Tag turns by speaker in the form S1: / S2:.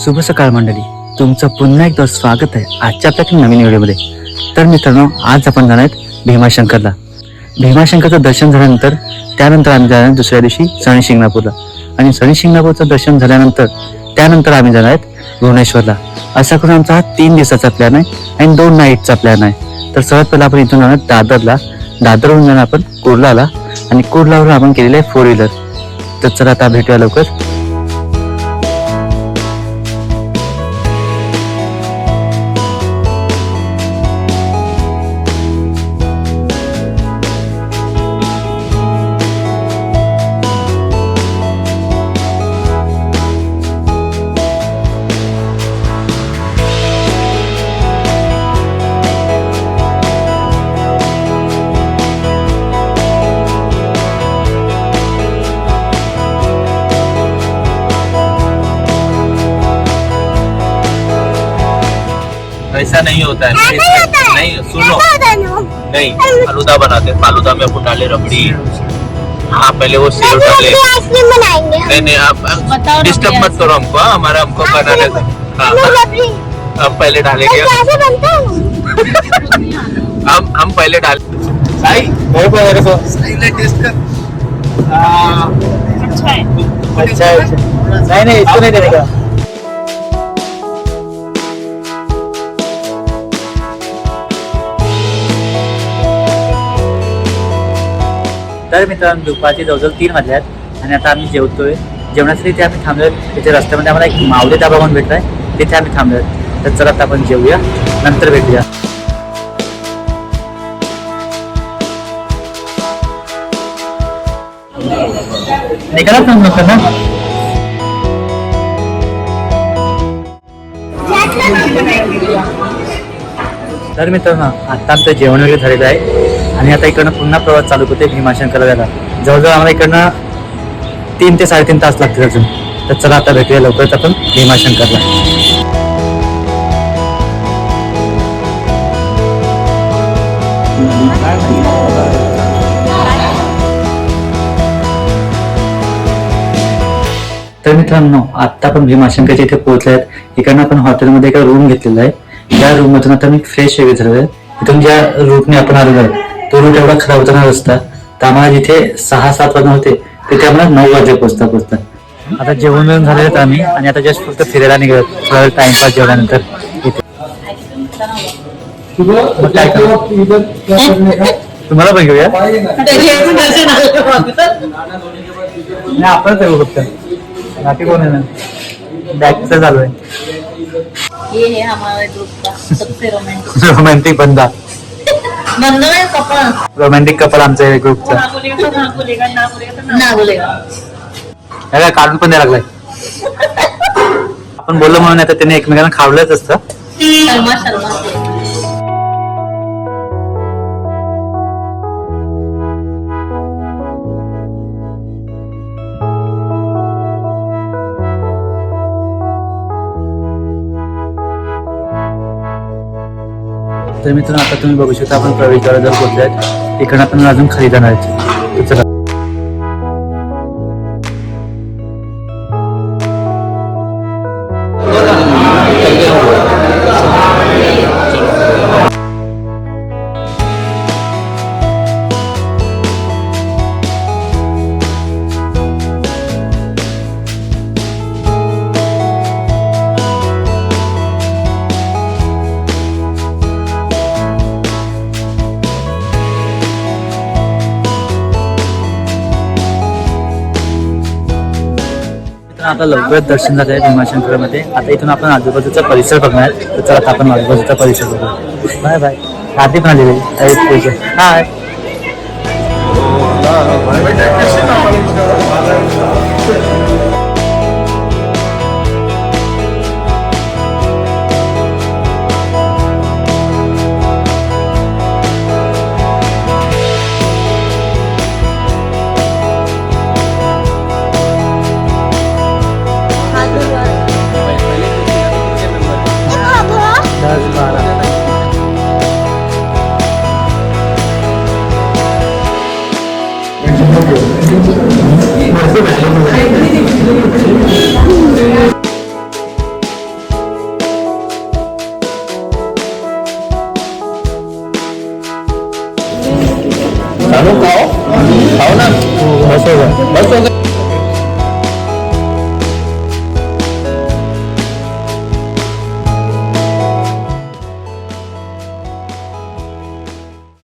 S1: शुभ सकाळ मंडळी, तुमचं पुन्हा एकदा स्वागत आहे आजच्या आपल्या नवीन व्हिडिओमध्ये. तर मित्रांनो, आज आपण जाणार आहेत भीमाशंकरला. भीमाशंकरचं दर्शन झाल्यानंतर त्यानंतर आम्ही जाणार दुसऱ्या दिवशी शनी शिंगणापूरला, आणि शनी शिंगणापूरचं दर्शन झाल्यानंतर त्यानंतर आम्ही जाणार आहेत भुवनेश्वरला. असा करून आमचा हा 3 दिवसाचा प्लॅन आहे आणि 2 नाईटचा प्लॅन आहे. तर सर्वात पहिला आपण इथून जाणार दादरला, दादरवरून जाणार आपण कुर्लाला, आणि कुर्लावरून आपण केलेलं आहे 4 व्हीलर. तर चला आता भेटूया लवकर.
S2: ऐसा नहीं होता है नहीं, सुनो नहीं, फालूदा बनाते हैं। फालूदा में अपन डाले रबड़ी। हाँ, पहले वो सेव डाले।
S3: आइसक्रीम बनाएंगे
S2: नहीं नहीं, आप डिस्टर्ब मत करो हमको। हमारा हमको बनाने दो। हाँ, हम पहले डालेंगे।
S3: कैसे बनता है?
S2: हम पहले डाल। टेस्ट कर।
S1: अच्छा नहीं इसको नहीं देने का. तर मित्रांनो, दुपारचे जवळजवळ 3 वाजले आहेत आणि आता आम्ही जेवतोय. जेवणासाठी इथे आम्ही थांबलोय. तिथे रस्त्यामध्ये आम्हाला एक मावळे धाबा म्हणून भेटलाय, तिथे आम्ही थांबलोय. तर चला आता आपण जेवूया, नंतर भेटूया. निघाला पण नव्हतं ना. तर मित्रांनो, आता आमचं जेवण वगैरे झालेलं आहे आणि आता इकडनं पुन्हा प्रवास चालू होते भीमाशंकरला जायला. जवळजवळ आम्हाला इकडनं 3 ते 3.5 तास लागतील अजून. तर चला आता भेटूया लवकरच आपण भीमाशंकरला. तर मित्रांनो, आता आपण भीमाशंकरच्या इथे पोहोचले आहेत. इकडनं आपण हॉटेलमध्ये एका रूम घेतलेला आहे. त्या रूम मधून आता मी फ्रेश वगैरे झालेलो आहे. इथून ज्या रूटने आपण आलेलो आहे तो रूट एवढा खराब होता ना रस्ता, तर आम्हाला जिथे 6-7 वाजता होते तिथे आम्हाला 9 वाजले पोहोचता. आता जेवण मिळून झालेलं आहेत आम्ही, आणि आता जस्ट फक्त फिरायला निघत थोडा टाइमपास जेवल्यानंतर. मग काय करू? तुम्हाला पण घेऊया. नाही, आपणच येऊ फक्त, बाकी कोण आहे ना. बॅगचं चालू आहे.
S4: ये है हमारे ग्रुप का सबसे रोमांटिक
S1: रोमॅन्टिक बंदा,
S4: बंदा है कपल.
S1: रोमॅन्टिक कपल आमच्या ग्रुपचा.
S4: ना बोलेगा ना बोलेगा.
S1: काय काढून पण द्यायला लागलाय. आपण बोललो म्हणून आता त्याने एकमेकांना खावलंच असतं.
S4: शर्मा
S1: तर मित्रांनो, आता तुम्ही बघू शकता आपण प्रवेशद्वार जर पोहोचले आहेत. इकडनं आपण अजून खाली जाणार आहे. चला. आता लवकरच दर्शन झालं आहे भीमाशंकरमध्ये. आता इथून आपण आजूबाजूचा परिसर बघणार. तर चला आता आपण आजूबाजूचा परिसर बघू. Bye bye. आधी पण आलेली हाय.
S2: बस हो गया